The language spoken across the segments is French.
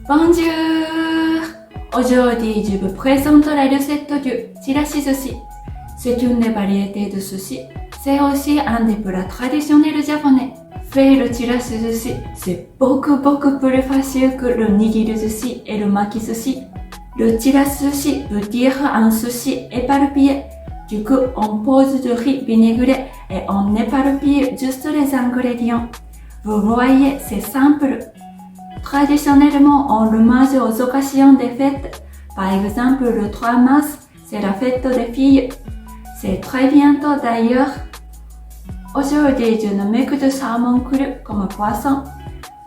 Bonjour! Aujourd'hui, je vous présente la recette du chirashi sushi. C'est une variété de sushi. C'est aussi un des plats traditionnels japonais. Faire le chirashi sushi, c'est beaucoup plus facile que le nigiri sushi et le maki sushi. Le chirashi sushi veut dire un sushi éparpillé. Du coup, on pose du riz vinaigré et on éparpille juste les ingrédients. Vous voyez, c'est simple. Traditionnellement, on le mange aux occasions des fêtes. Par exemple, le 3 mars, c'est la fête des filles. C'est très bientôt d'ailleurs. Aujourd'hui, je ne mets que du saumon cru comme poisson.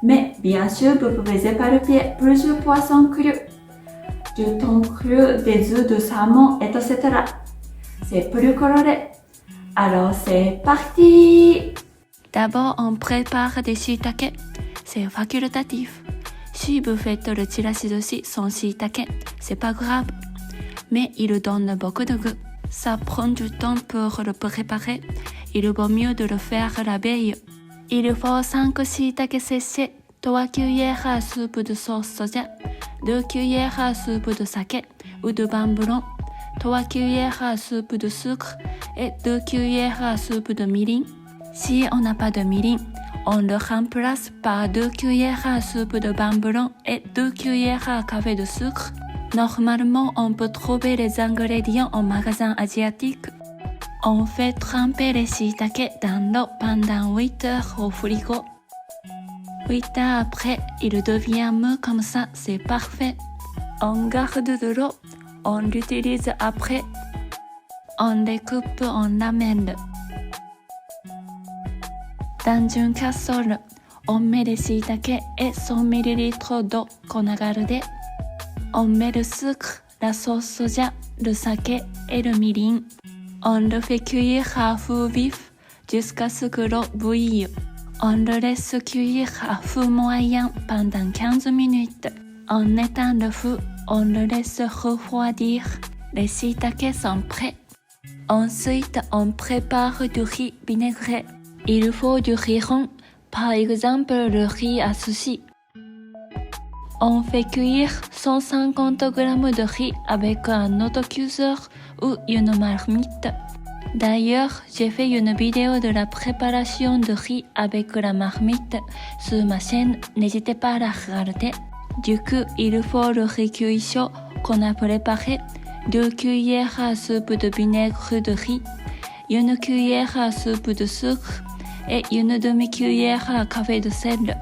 Mais bien sûr, vous pouvez éparpiller plusieurs poissons crus. Du thon cru, des œufs de saumon, etc. C'est plus coloré. Alors, c'est parti! D'abord, on prépare des shiitake. C'est facultatif. Si vous faites le chirashi sushi sans shiitake, c'est pas grave. Mais il donne beaucoup de goût. Ça prend du temps pour le préparer. Il vaut mieux de le faire la veille. Il faut 5 shiitake séchés, 3 cuillères à soupe de sauce soja, 2 cuillères à soupe de sake ou de vin blanc, 3 cuillères à soupe de sucre et 2 cuillères à soupe de mirin. Si on n'a pas de mirin, on le remplace par 2 cuillères à soupe de vin blanc et 2 cuillères à café de sucre. Normalement, on peut trouver les ingrédients en magasin asiatique. On fait tremper les shiitake dans l'eau pendant 8 heures au frigo. 8 heures après, il devient mou comme ça, c'est parfait. On garde de l'eau, on l'utilise après. On les coupe en lamelles. Dans une casserole, on met les shiitake et 100 ml d'eau qu'on a gardé. On met le sucre, la sauce soja, le sake et le mirin. On le fait cuire à feu vif jusqu'à ce que l'eau bouille. On le laisse cuire à feu moyen pendant 15 minutes. En éteint le feu, on le laisse refroidir. Les shiitake sont prêts. Ensuite, on prépare du riz vinaigré. Il faut du riz rond, par exemple le riz à sushi. On fait cuire 150 g de riz avec un autocuiseur ou une marmite. D'ailleurs, j'ai fait une vidéo de la préparation de riz avec la marmite sur ma chaîne, n'hésitez pas à la regarder. Du coup, il faut le riz cuit chaud qu'on a préparé, 2 cuillères à soupe de vinaigre de riz, 1 cuillère à soupe de sucre et une demi-cuillère à café de sel.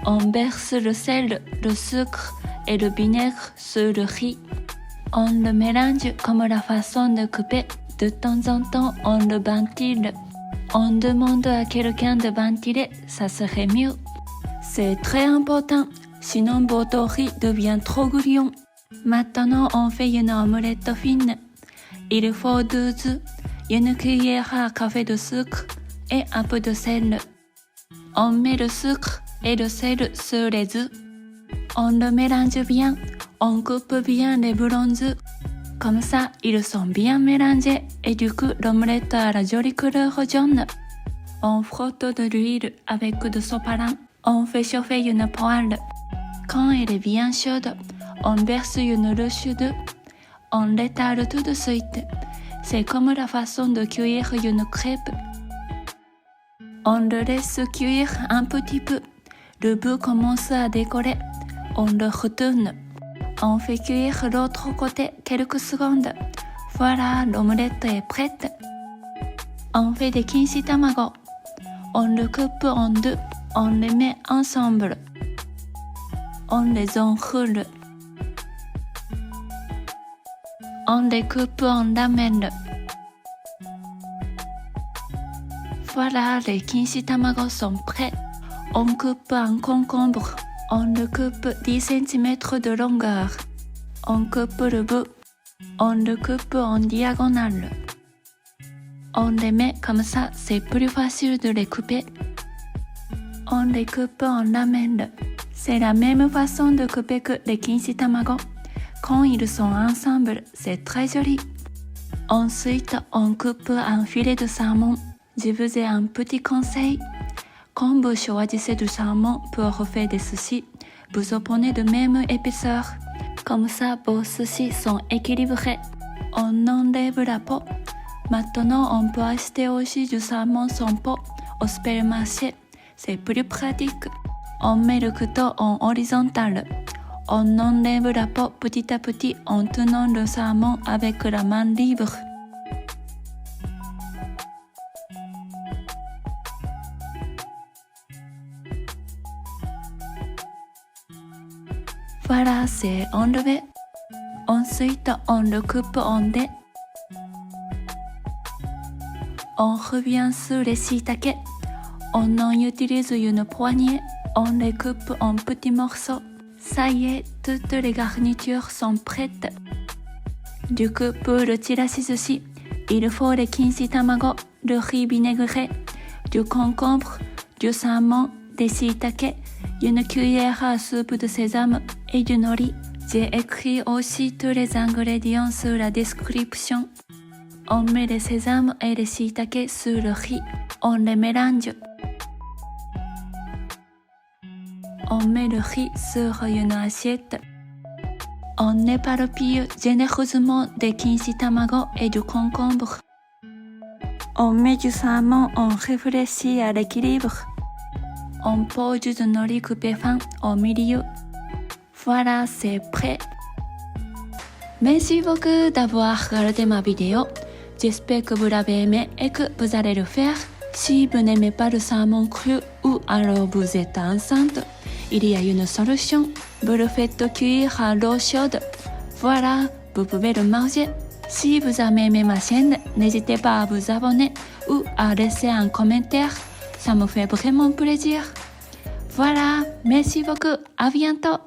On verse le sel, le sucre et le vinaigre sur le riz. On le mélange comme la façon de couper. De temps en temps, on le ventile. On demande à quelqu'un de ventiler, ça serait mieux. C'est très important, sinon votre riz devient trop gluant. Maintenant, on fait une omelette fine. Il faut 2 œufs, 1 cuillère à café de sucre et un peu de sel. On met le sucre et le sel sur les œufs. On le mélange bien, on coupe bien les blancs œufs. Comme ça, ils sont bien mélangés et du coup, l'omelette a la jolie couleur jaune. On frotte de l'huile avec du sopalin. On fait chauffer une poêle. Quand elle est bien chaude, on verse une louche d'œufs. On l'étale tout de suite. C'est comme la façon de cuire une crêpe. On le laisse cuire un petit peu. Le bout commence à décoller. On le retourne. On fait cuire l'autre côté quelques secondes. Voilà, l'omelette est prête. On fait des kinshi tamago. On le coupe en deux. On les met ensemble. On les enroule. On les coupe en lamelles. Voilà, les kinshi tamago sont prêts. On coupe un concombre. On le coupe 10 cm de longueur. On coupe le bout. On le coupe en diagonale. On les met comme ça, c'est plus facile de les couper. On les coupe en lamelles. C'est la même façon de couper que les kinshi tamago. Quand ils sont ensemble, c'est très joli. Ensuite, on coupe un filet de saumon. Je vous ai un petit conseil. Quand vous choisissez du saumon pour faire des sushis, vous obtenez de même épaisseur. Comme ça, vos sushis sont équilibrés. On enlève la peau. Maintenant, on peut acheter aussi du saumon sans peau au supermarché. C'est plus pratique. On met le couteau en horizontal. On enlève la peau petit à petit en tenant le saumon avec la main libre. Voilà, c'est enlevé. Ensuite, on le coupe en dés. On revient sur les shiitake. On en utilise une poignée. On les coupe en petits morceaux. Ça y est, toutes les garnitures sont prêtes. Du coup, pour le chirashi sushi, il faut le kimchi tamago, le riz vinaigré, du concombre, du saumon, des shiitake, une cuillère à soupe de sésame et du nori. J'ai écrit aussi tous les ingrédients sur la description. On met le sésame et les shiitake sur le riz. On les mélange. On met le riz sur une assiette. On éparpille généreusement des kimchi tamago et du concombre. On met du saumon, on réfléchit à l'équilibre. On pose du nori coupé fin au milieu. Voilà, c'est prêt. Merci beaucoup d'avoir regardé ma vidéo. J'espère que vous l'avez aimé et que vous allez le faire. Si vous n'aimez pas le saumon cru ou alors vous êtes enceinte, il y a une solution. Vous le faites cuire à l'eau chaude. Voilà, vous pouvez le manger. Si vous avez aimé ma chaîne, n'hésitez pas à vous abonner ou à laisser un commentaire. Ça me fait vraiment plaisir. Voilà, merci beaucoup. À bientôt.